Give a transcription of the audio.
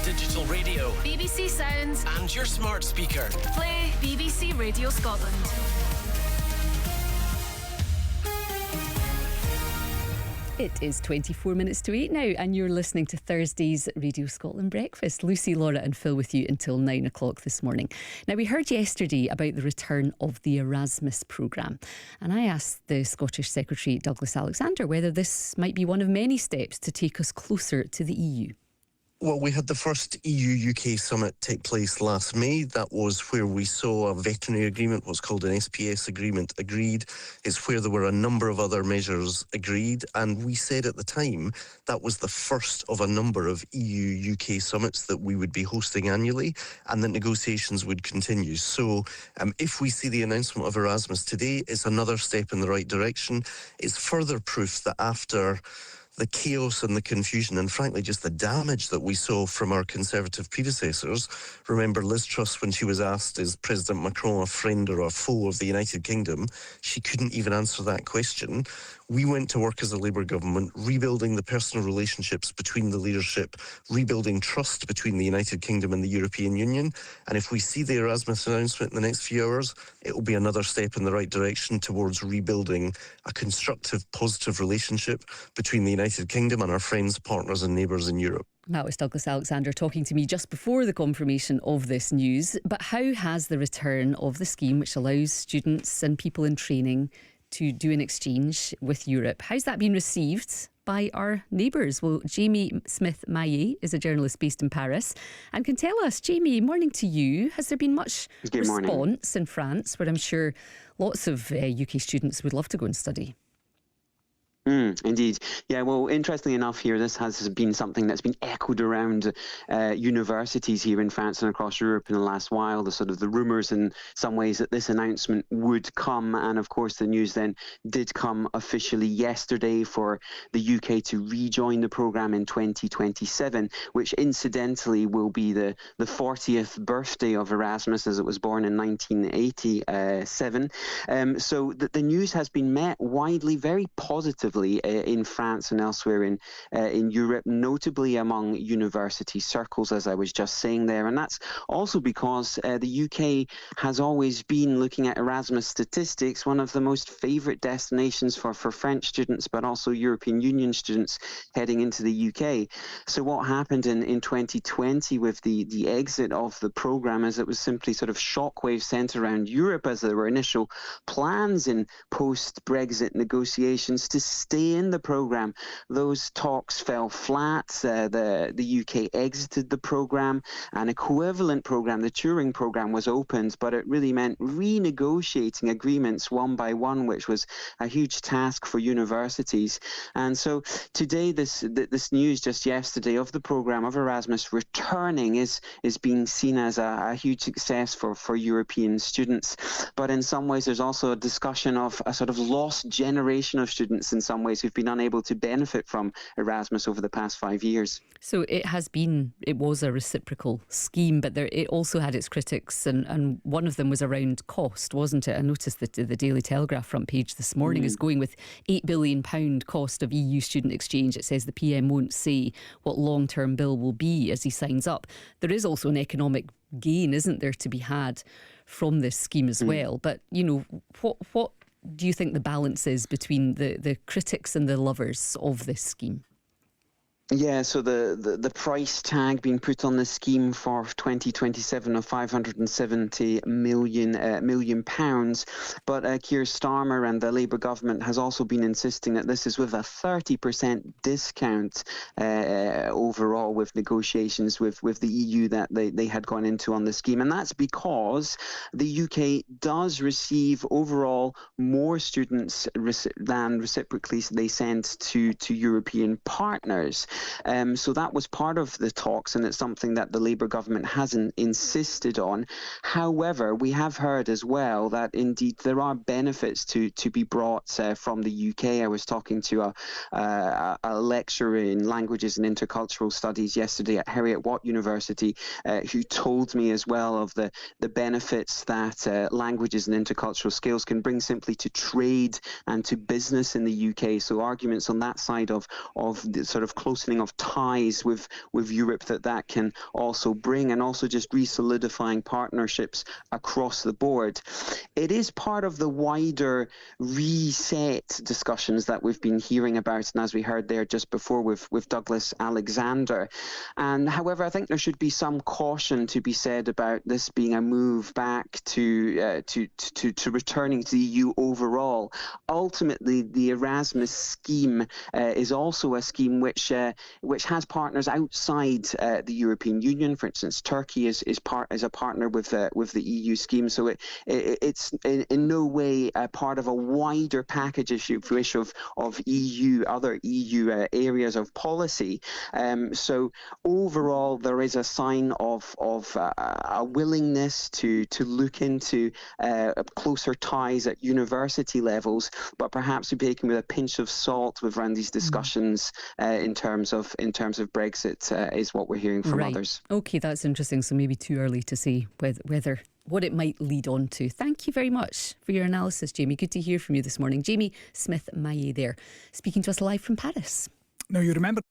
digital radio, BBC Sounds, and your smart speaker. Play BBC Radio Scotland. It is 24 minutes to 8 now, and you're listening to Thursday's Radio Scotland Breakfast. Lucy, Laura and Phil with you until 9 o'clock this morning. Now, we heard yesterday about the return of the Erasmus programme, and I asked the Scottish Secretary Douglas Alexander whether this might be one of many steps to take us closer to the EU. Well, we had the first EU-UK summit take place last May. That was where we saw a veterinary agreement, what's called an SPS agreement, agreed. It's where there were a number of other measures agreed. And we said at the time that was the first of a number of EU-UK summits that we would be hosting annually, and that negotiations would continue. So if we see the announcement of Erasmus today, it's another step in the right direction. It's further proof that after the chaos and the confusion and frankly just the damage that we saw from our Conservative predecessors. Remember Liz Truss, when she was asked, is President Macron a friend or a foe of the United Kingdom? She couldn't even answer that question. We went to work as a Labour government, rebuilding the personal relationships between the leadership, rebuilding trust between the United Kingdom and the European Union. And if we see the Erasmus announcement in the next few hours, it will be another step in the right direction towards rebuilding a constructive, positive relationship between the United Kingdom and our friends, partners and neighbours in Europe. That was Douglas Alexander talking to me just before the confirmation of this news. But how has the return of the scheme, which allows students and people in training to do an exchange with Europe, how's that been received by our neighbours? Well, Jamie Smith-Maillet is a journalist based in Paris and can tell us. Jamie, morning to you. Has there been much response in France, where I'm sure lots of UK students would love to go and study? Indeed. Yeah, well, interestingly enough here, this has been something that's been echoed around universities here in France and across Europe in the last while, the rumours in some ways that this announcement would come. And of course, the news then did come officially yesterday for the UK to rejoin the programme in 2027, which incidentally will be the 40th birthday of Erasmus, as it was born in 1987. So the news has been met widely, very positively in France and elsewhere in Europe, notably among university circles, as I was just saying there. And that's also because the UK has always been, looking at Erasmus statistics, one of the most favourite destinations for French students, but also European Union students heading into the UK. So what happened in 2020 with the exit of the programme is it was simply sort of shockwaves sent around Europe, as there were initial plans in post-Brexit negotiations to stay in the programme. Those talks fell flat. The UK exited the programme. An equivalent programme, the Turing programme, was opened, but it really meant renegotiating agreements one by one, which was a huge task for universities. And so today, this news just yesterday of the programme of Erasmus returning is being seen as a huge success for European students. But in some ways, there's also a discussion of a sort of lost generation of students in some ways who've been unable to benefit from Erasmus over the past 5 years. So it was a reciprocal scheme, but it also had its critics, and one of them was around cost, wasn't it? I noticed that the Daily Telegraph front page this morning is going with £8 billion cost of EU student exchange. It says the PM won't say what long-term bill will be as he signs up. There is also an economic gain, isn't there, to be had from this scheme as well. But, what do you think the balance is between the critics and the lovers of this scheme? Yeah, so the price tag being put on the scheme for 2027 of £570 million pounds, but Keir Starmer and the Labour government has also been insisting that this is with a 30% discount overall with negotiations with the EU that they had gone into on the scheme, and that's because the UK does receive overall more students than reciprocally they send to European partners. So that was part of the talks, and it's something that the Labour government hasn't insisted on. However, we have heard as well that indeed there are benefits to be brought from the UK. I was talking to a lecturer in languages and intercultural studies yesterday at Heriot-Watt University who told me as well of the benefits that languages and intercultural skills can bring simply to trade and to business in the UK. So arguments on that side of the sort of close loosening of ties with Europe that can also bring, and also just re-solidifying partnerships across the board. It is part of the wider reset discussions that we've been hearing about, and as we heard there just before with Douglas Alexander. And however, I think there should be some caution to be said about this being a move back to returning to the EU overall. Ultimately, the Erasmus scheme is also a scheme which has partners outside the European Union. For instance, Turkey is a partner with the EU scheme, so it's in no way a part of a wider package issue of other EU areas of policy. So overall, there is a sign of a willingness to look into closer ties at university levels, but perhaps to be taken with a pinch of salt around these discussions in terms of Brexit is what we're hearing from others. Okay, that's interesting. So maybe too early to say whether what it might lead on to. Thank you very much for your analysis, Jamie. Good to hear from you this morning. Jamie Smith-Maillet there, speaking to us live from Paris. Now, you remember